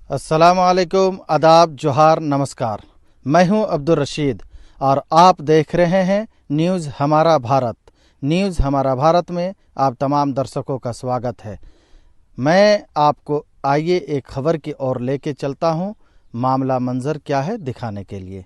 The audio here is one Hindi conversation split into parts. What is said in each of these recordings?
अस्सलामुअलैकुम, आदाब, जोहार, नमस्कार। मैं हूं अब्दुल रशीद और आप देख रहे हैं न्यूज़ हमारा भारत। न्यूज़ हमारा भारत में आप तमाम दर्शकों का स्वागत है। मैं आपको आइए एक खबर की ओर लेके चलता हूं, मामला मंजर क्या है दिखाने के लिए।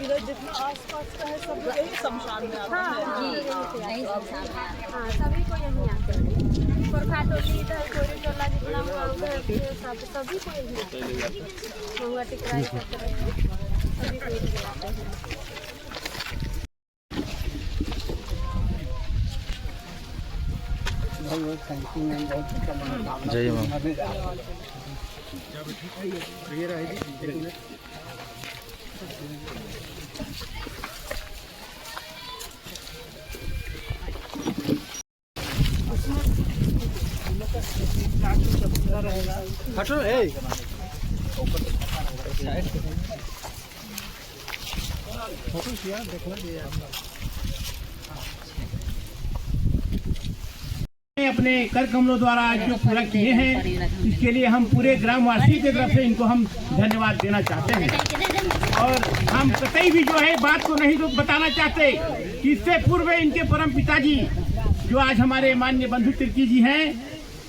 इधर जितना आसपास का है सब यही शमशान में आता है। यही शमशान में हाँ, सभी को यहीं आते हैं। गोरखा टोली इधर कोरी टोला जितना हुआ उधर सभी को यहीं आते हैं। मंगवा टिकराई करते हैं, सभी को यहीं आते हैं। जय मां। अपने कर कमलों द्वारा आज जो पूरा किए हैं, इसके लिए हम पूरे ग्रामवासी की तरफ से इनको हम धन्यवाद देना चाहते हैं। और हम कतई भी जो है बात को नहीं तो बताना चाहते कि इससे पूर्व इनके परम पिताजी जो आज हमारे माननीय बंधु तिर्की जी हैं,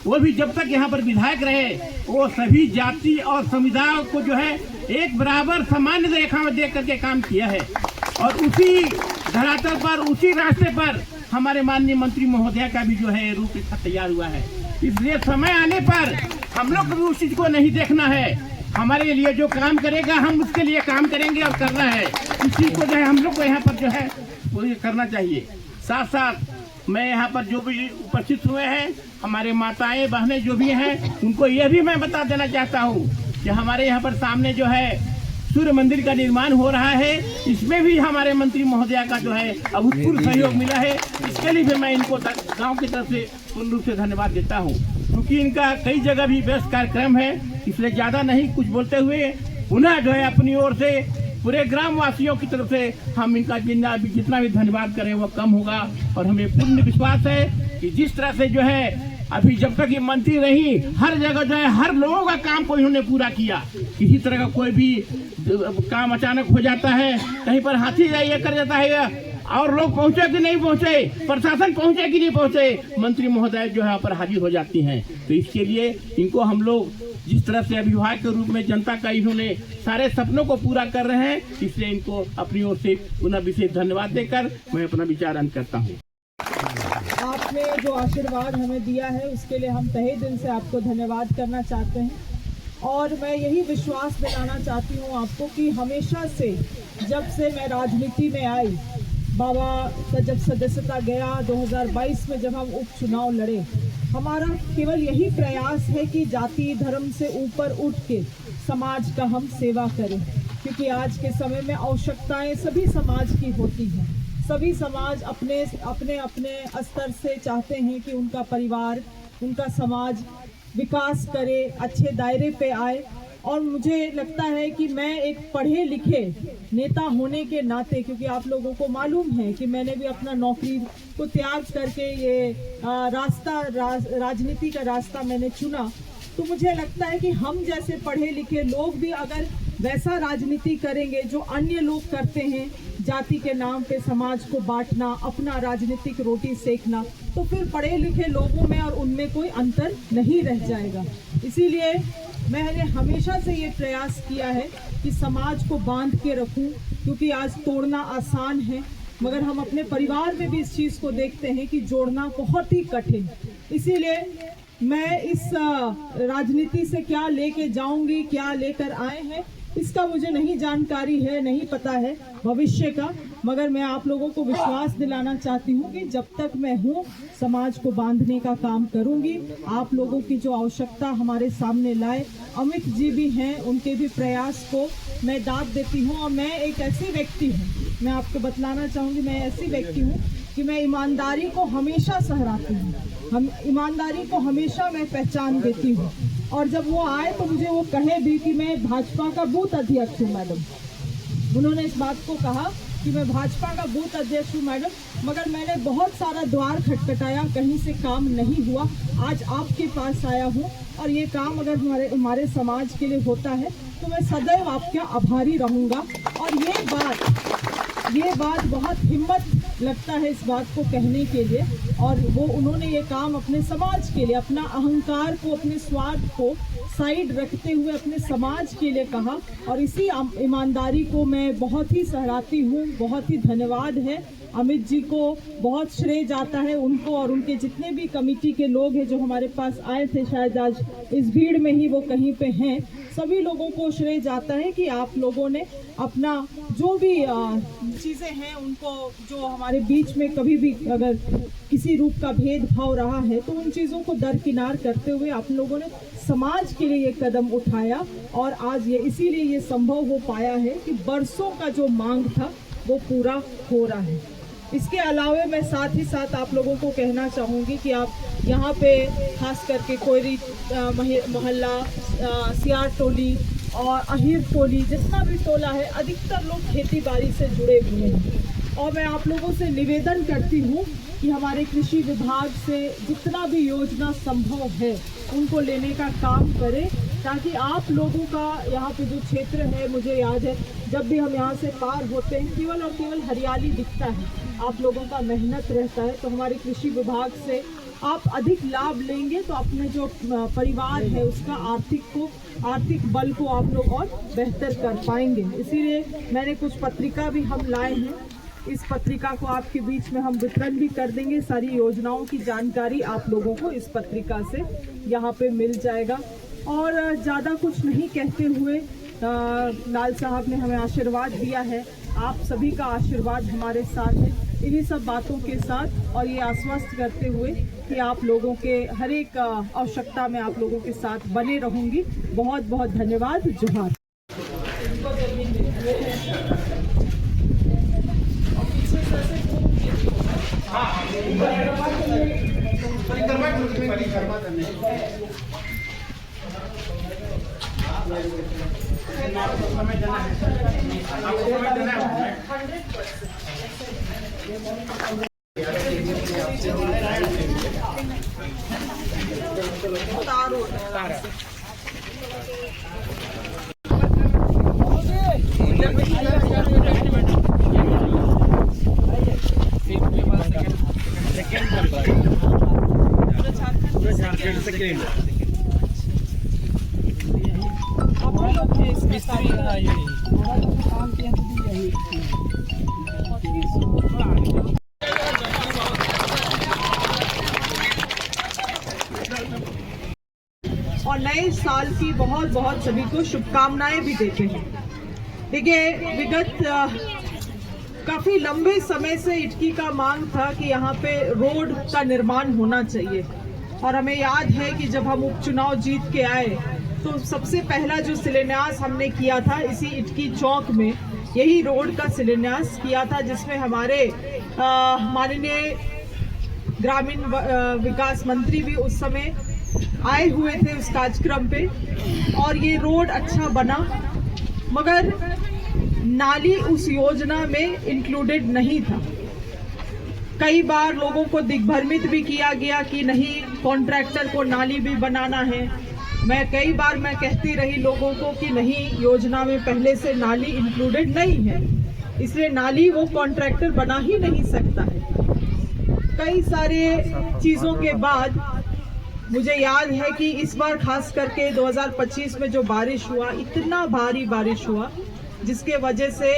वो भी जब तक यहाँ पर विधायक रहे वो सभी जाति और समुदायों को जो है एक बराबर सामान्य रेखा में देख करके काम किया है। और उसी धरातल पर, उसी रास्ते पर हमारे माननीय मंत्री महोदय का भी जो है रूपरेखा तैयार हुआ है। इसलिए समय आने पर हम लोग भी उस चीज को नहीं देखना है। हमारे लिए जो काम करेगा हम उसके लिए काम करेंगे और करना है। इसी को जो है हम लोग को यहाँ पर जो है वो करना चाहिए। साथ साथ मैं यहाँ पर जो भी उपस्थित हुए हैं, हमारे माताएं बहनें जो भी हैं, उनको यह भी मैं बता देना चाहता हूँ कि हमारे यहाँ पर सामने जो है सूर्य मंदिर का निर्माण हो रहा है। इसमें भी हमारे मंत्री महोदय का जो है अभूतपूर्व सहयोग मिला है। इसके लिए भी मैं इनको गांव की तरफ से पूर्ण रूप से धन्यवाद देता हूं, क्योंकि इनका कई जगह भी व्यस्त कार्यक्रम है। इसलिए ज़्यादा नहीं कुछ बोलते हुए पुनः जो है अपनी ओर से पूरे ग्रामवासियों की तरफ से हम इनका जितना भी धन्यवाद करें वो कम होगा। और हमें पूर्ण विश्वास है कि जिस तरह से जो है अभी जब तक ये मंत्री रही, हर जगह जो है हर लोगों का काम को इन्होंने पूरा किया। किसी तरह का कोई भी काम अचानक हो जाता है, कहीं पर हाथी ये कर जाता है और लोग पहुंचे कि नहीं पहुंचे, प्रशासन पहुंचे कि नहीं पहुंचे, मंत्री महोदय जो है यहाँ पर हाजिर हो जाती हैं। तो इसके लिए इनको हम लोग जिस तरह से अभिभावक के रूप में जनता का इन्होंने सारे सपनों को पूरा कर रहे हैं, इसलिए इनको अपनी ओर से पुनः विशेष धन्यवाद देकर मैं अपना विचार अंत करता हूँ। आपने जो आशीर्वाद हमें दिया है उसके लिए हम तहे दिल से आपको धन्यवाद करना चाहते हैं। और मैं यही विश्वास दिलाना चाहती हूँ आपको कि हमेशा से जब से मैं राजनीति में आई, बाबा का जब सदस्यता गया 2022 में जब हम उपचुनाव लड़े, हमारा केवल यही प्रयास है कि जाति धर्म से ऊपर उठ के समाज का हम सेवा करें। क्योंकि आज के समय में आवश्यकताएं सभी समाज की होती हैं। सभी समाज अपने अपने अपने स्तर से चाहते हैं कि उनका परिवार, उनका समाज विकास करे, अच्छे दायरे पे आए। और मुझे लगता है कि मैं एक पढ़े लिखे नेता होने के नाते, क्योंकि आप लोगों को मालूम है कि मैंने भी अपना नौकरी को त्याग करके ये राजनीति का रास्ता मैंने चुना, तो मुझे लगता है कि हम जैसे पढ़े लिखे लोग भी अगर वैसा राजनीति करेंगे जो अन्य लोग करते हैं, जाति के नाम पे समाज को बांटना, अपना राजनीतिक रोटी सेकना, तो फिर पढ़े लिखे लोगों में और उनमें कोई अंतर नहीं रह जाएगा। इसीलिए मैंने हमेशा से ये प्रयास किया है कि समाज को बांध के रखूं, क्योंकि आज तोड़ना आसान है, मगर हम अपने परिवार में भी इस चीज़ को देखते हैं कि जोड़ना बहुत ही कठिन। इसीलिए मैं इस राजनीति से क्या लेके जाऊंगी, क्या लेकर आए हैं, इसका मुझे नहीं जानकारी है, नहीं पता है भविष्य का, मगर मैं आप लोगों को विश्वास दिलाना चाहती हूँ कि जब तक मैं हूँ समाज को बांधने का काम करूँगी। आप लोगों की जो आवश्यकता हमारे सामने लाए, अमित जी भी हैं, उनके भी प्रयास को मैं दाद देती हूँ। और मैं एक ऐसी व्यक्ति हूँ, मैं आपको बतलाना चाहूँगी, मैं ऐसी व्यक्ति हूँ कि मैं ईमानदारी को हमेशा सहराती हूँ, हम ईमानदारी को हमेशा मैं पहचान देती हूँ। और जब वो आए तो मुझे वो कहे भी कि मैं भाजपा का बूथ अध्यक्ष हूँ मैडम, उन्होंने इस बात को कहा कि मैं भाजपा का बूथ अध्यक्ष हूँ मैडम, मगर मैंने बहुत सारा द्वार खटखटाया, कहीं से काम नहीं हुआ। आज आपके पास आया हूँ और ये काम अगर हमारे समाज के लिए होता है तो मैं सदैव आपका आभारी रहूँगा। और ये बात बहुत हिम्मत लगता है इस बात को कहने के लिए, और वो उन्होंने ये काम अपने समाज के लिए, अपना अहंकार को, अपने स्वार्थ को साइड रखते हुए अपने समाज के लिए कहा, और इसी ईमानदारी को मैं बहुत ही सराहती हूँ। बहुत ही धन्यवाद है अमित जी को, बहुत श्रेय जाता है उनको और उनके जितने भी कमेटी के लोग हैं जो हमारे पास आए थे, शायद आज इस भीड़ में ही वो कहीं पे हैं, सभी लोगों को श्रेय जाता है कि आप लोगों ने अपना जो भी चीज़ें हैं उनको, जो हमारे बीच में कभी भी अगर किसी रूप का भेदभाव रहा है तो उन चीज़ों को दरकिनार करते हुए आप लोगों ने समाज के लिए ये कदम उठाया, और आज ये इसीलिए ये संभव हो पाया है कि बरसों का जो मांग था वो पूरा हो रहा है। इसके अलावा मैं साथ ही साथ आप लोगों को कहना चाहूँगी कि आप यहाँ पे खास करके कोयरी मोहल्ला, सियार टोली और अहिर टोली, जितना भी टोला है, अधिकतर लोग खेती बाड़ी से जुड़े हुए हैं। और मैं आप लोगों से निवेदन करती हूँ कि हमारे कृषि विभाग से जितना भी योजना संभव है उनको लेने का काम करें, ताकि आप लोगों का यहाँ पे जो क्षेत्र है, मुझे याद है जब भी हम यहाँ से पार होते हैं केवल और केवल हरियाली दिखता है, आप लोगों का मेहनत रहता है। तो हमारे कृषि विभाग से आप अधिक लाभ लेंगे तो अपने जो परिवार है उसका आर्थिक बल को आप लोग और बेहतर कर पाएंगे। इसीलिए मैंने कुछ पत्रिका भी हम लाए हैं, इस पत्रिका को आपके बीच में हम वितरण भी कर देंगे। सारी योजनाओं की जानकारी आप लोगों को इस पत्रिका से यहाँ पे मिल जाएगा। और ज़्यादा कुछ नहीं कहते हुए लाल साहब ने हमें आशीर्वाद दिया है, आप सभी का आशीर्वाद हमारे साथ है। इन्हीं सब बातों के साथ और ये आश्वस्त करते हुए कि आप लोगों के हर एक आवश्यकता में आप लोगों के साथ बने रहूँगी। बहुत बहुत धन्यवाद। जोहार। और नए साल की बहुत बहुत सभी को शुभकामनाएं भी देते हैं। देखिए, विगत काफी लंबे समय से इटकी का मांग था कि यहाँ पे रोड का निर्माण होना चाहिए, और हमें याद है कि जब हम उपचुनाव जीत के आए तो सबसे पहला जो शिलान्यास हमने किया था इसी इटकी चौक में, यही रोड का शिलान्यास किया था, जिसमें हमारे माननीय ग्रामीण विकास मंत्री भी उस समय आए हुए थे उस कार्यक्रम पे, और ये रोड अच्छा बना, मगर नाली उस योजना में इंक्लूडेड नहीं था। कई बार लोगों को दिग्भ्रमित भी किया गया कि नहीं, कॉन्ट्रैक्टर को नाली भी बनाना है। कई बार मैं कहती रही लोगों को कि नहीं, योजना में पहले से नाली इंक्लूडेड नहीं है, इसलिए नाली वो कॉन्ट्रैक्टर बना ही नहीं सकता है। कई सारे चीज़ों के बाद मुझे याद है कि इस बार खास करके 2025 में जो बारिश हुआ, इतना भारी बारिश हुआ जिसके वजह से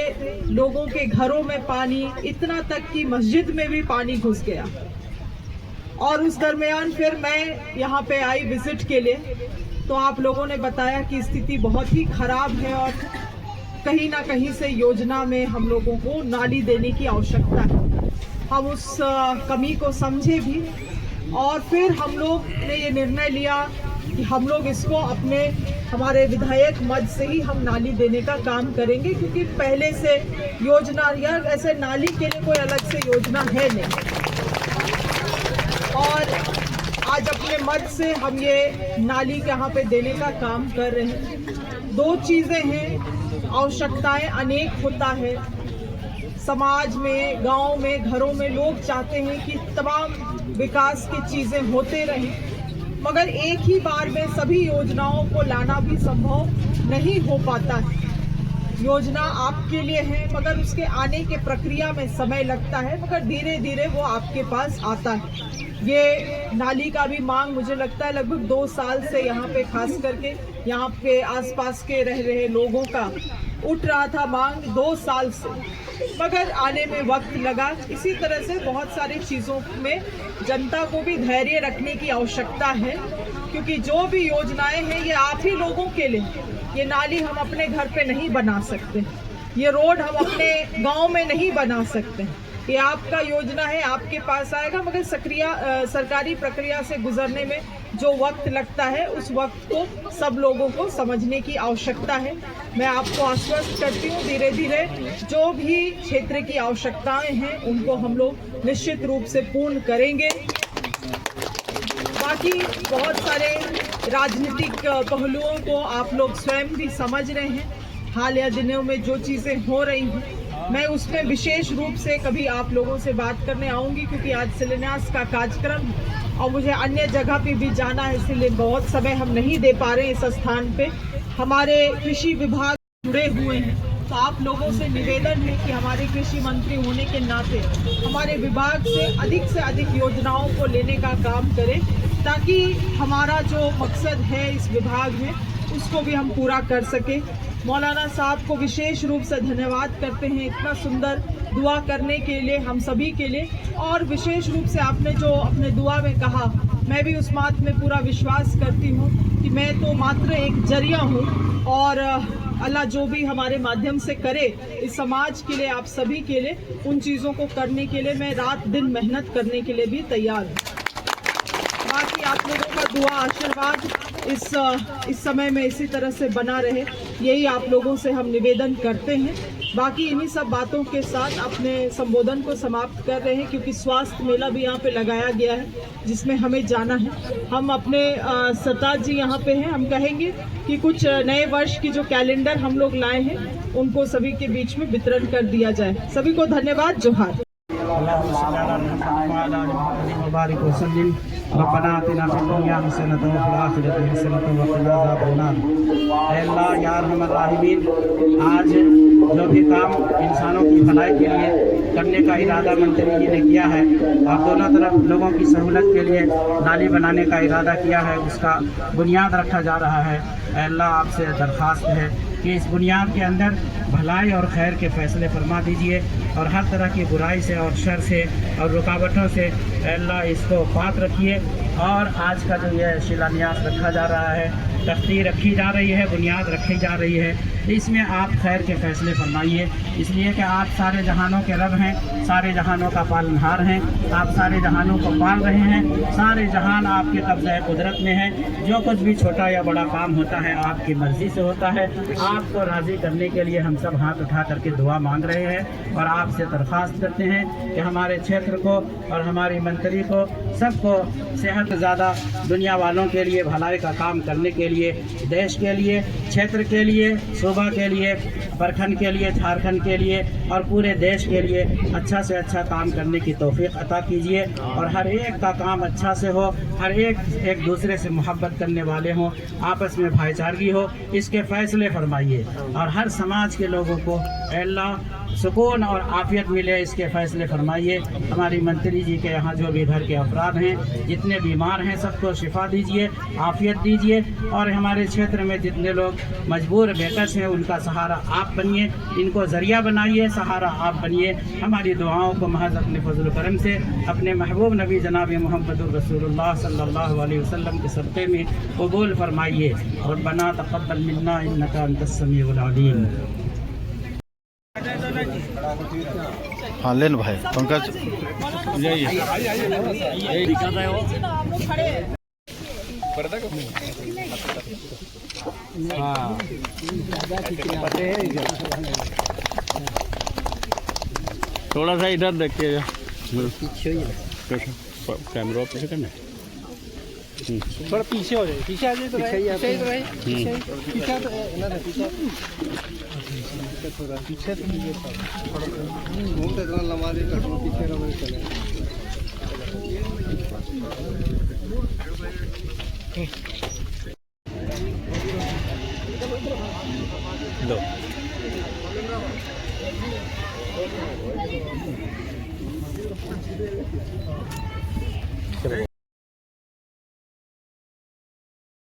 लोगों के घरों में पानी, इतना तक कि मस्जिद में भी पानी घुस गया। और उस दरमियान फिर मैं यहाँ पे आई विजिट के लिए, तो आप लोगों ने बताया कि स्थिति बहुत ही खराब है और कहीं ना कहीं से योजना में हम लोगों को नाली देने की आवश्यकता है। हम उस कमी को समझे भी, और फिर हम लोग ने ये निर्णय लिया कि हम लोग इसको हमारे विधायक मद से ही हम नाली देने का काम करेंगे, क्योंकि पहले से योजना या ऐसे नाली के लिए कोई अलग से योजना है नहीं। और आज अपने मद से हम ये नाली यहाँ पे देने का काम कर रहे हैं। दो चीज़ें हैं, आवश्यकताएं अनेक होता है। समाज में, गांव में, घरों में लोग चाहते हैं कि तमाम विकास की चीजें होते रहें, मगर एक ही बार में सभी योजनाओं को लाना भी संभव नहीं हो पाता है। योजना आपके लिए है, मगर उसके आने के प्रक्रिया में समय लगता है, मगर धीरे धीरे वो आपके पास आता है। ये नाली का भी मांग मुझे लगता है लगभग 2 साल से यहाँ पे, खास करके यहाँ पे आसपास के रह रहे लोगों का उठ रहा था मांग 2 साल से, मगर आने में वक्त लगा। इसी तरह से बहुत सारी चीज़ों में जनता को भी धैर्य रखने की आवश्यकता है, क्योंकि जो भी योजनाएं हैं ये आप ही लोगों के लिए। ये नाली हम अपने घर पे नहीं बना सकते, ये रोड हम अपने गांव में नहीं बना सकते, ये आपका योजना है, आपके पास आएगा, मगर सरकारी प्रक्रिया से गुजरने में जो वक्त लगता है उस वक्त को सब लोगों को समझने की आवश्यकता है। मैं आपको आश्वस्त करती हूँ, धीरे धीरे जो भी क्षेत्र की आवश्यकताएं हैं उनको हम लोग निश्चित रूप से पूर्ण करेंगे। बाकी बहुत सारे राजनीतिक पहलुओं को आप लोग स्वयं भी समझ रहे हैं। हालिया दिनों में जो चीज़ें हो रही हैं, मैं उसमें विशेष रूप से कभी आप लोगों से बात करने आऊँगी, क्योंकि आज शिलान्यास का कार्यक्रम और मुझे अन्य जगह पे भी जाना है, इसलिए बहुत समय हम नहीं दे पा रहे हैं इस स्थान पे। हमारे कृषि विभाग जुड़े हुए हैं, तो आप लोगों से निवेदन है कि हमारे कृषि मंत्री होने के नाते हमारे विभाग से अधिक योजनाओं को लेने का काम करें, ताकि हमारा जो मकसद है इस विभाग में उसको भी हम पूरा कर सकें। मौलाना साहब को विशेष रूप से धन्यवाद करते हैं इतना सुंदर दुआ करने के लिए हम सभी के लिए, और विशेष रूप से आपने जो अपने दुआ में कहा, मैं भी उस बात में पूरा विश्वास करती हूँ कि मैं तो मात्र एक जरिया हूँ, और अल्लाह जो भी हमारे माध्यम से करे इस समाज के लिए, आप सभी के लिए, उन चीज़ों को करने के लिए मैं रात दिन मेहनत करने के लिए भी तैयार हूँ। बाकी आप लोगों का दुआ आशीर्वाद इस समय में इसी तरह से बना रहे, यही आप लोगों से हम निवेदन करते हैं। बाकी इन्हीं सब बातों के साथ अपने संबोधन को समाप्त कर रहे हैं, क्योंकि स्वास्थ्य मेला भी यहाँ पे लगाया गया है जिसमें हमें जाना है। हम अपने सरताज जी यहाँ पे हैं, हम कहेंगे कि कुछ नए वर्ष की जो कैलेंडर हम लोग लाए हैं उनको सभी के बीच में वितरण कर दिया जाए। सभी को धन्यवाद, जोहार। आज जो भी काम इंसानों की भलाई के लिए करने का इरादा मंत्री जी ने किया है और दोनों तरफ लोगों की सहूलत के लिए नाली बनाने का इरादा किया है, उसका बुनियाद रखा जा रहा है। अल्लाह आपसे दरख्वास्त है कि इस बुनियाद के अंदर भलाई और खैर के फैसले फरमा दीजिए, और हर तरह की बुराई से और शर से और रुकावटों से अल्लाह इसको पाक रखिए। और आज का जो यह शिलान्यास रखा जा रहा है, तख्ती रखी जा रही है, बुनियाद रखी जा रही है, इसमें आप खैर के फैसले फरमाइए, इसलिए कि आप सारे जहानों के रब हैं, सारे जहानों का पालनहार हैं, आप सारे जहानों को पाल रहे हैं, सारे जहान आपके कब्ज़े कुदरत में है। जो कुछ भी छोटा या बड़ा काम होता है आपकी मर्ज़ी से होता है। आपको राज़ी करने के लिए हम सब हाथ उठा करके दुआ मांग रहे हैं और आपसे दरख्वास्त करते हैं कि हमारे क्षेत्र को और हमारी मंत्री को सबको सेहत ज़्यादा दुनिया वालों के लिए भलाई का काम करने के लिए, देश के लिए, क्षेत्र के लिए, सूबा के लिए, प्रखंड के लिए, झारखंड के लिए और पूरे देश के लिए अच्छा से अच्छा काम करने की तौफीक अता कीजिए, और हर एक का काम अच्छा से हो, हर एक दूसरे से मोहब्बत करने वाले हों, आपस में भाईचारगी हो, इसके फैसले फरमाइए, और हर समाज के लोगों को अल्लाह सुकून और आफियत मिले, इसके फैसले फरमाइए। हमारी मंत्री जी के यहाँ जो भी घर के अफराद हैं, जितने बीमार हैं, सबको शिफा दीजिए, आफियत दीजिए, और हमारे क्षेत्र में जितने लोग मजबूर बेकस हैं उनका सहारा आप बनिए, इनको ज़रिया बनाइए, सहारा आप बनिए। हमारी दुआओं को महज अपने फजल करम से अपने महबूब नबी जनाब मोहम्मद रसूलुल्लाह सल्लल्लाहु अलैहि वसल्लम के सदक़े में कबूल फरमाइए। रब्बना तक़ब्बल मिन्ना इन्नका अंतस समीउल अलीम। हाँ लेन भाई पंकज थोड़ा सा इधर देखिएगा, कैमरा पीछे करना, थोड़ा पीछे हो जाए, पीछे आ जाए तो पीछे ही तो भाई पीछे दिक्कत हो रहा है। पीछे से लीजिए घूम तो इतना लंबा दे कटो पीछे रहो चले। लो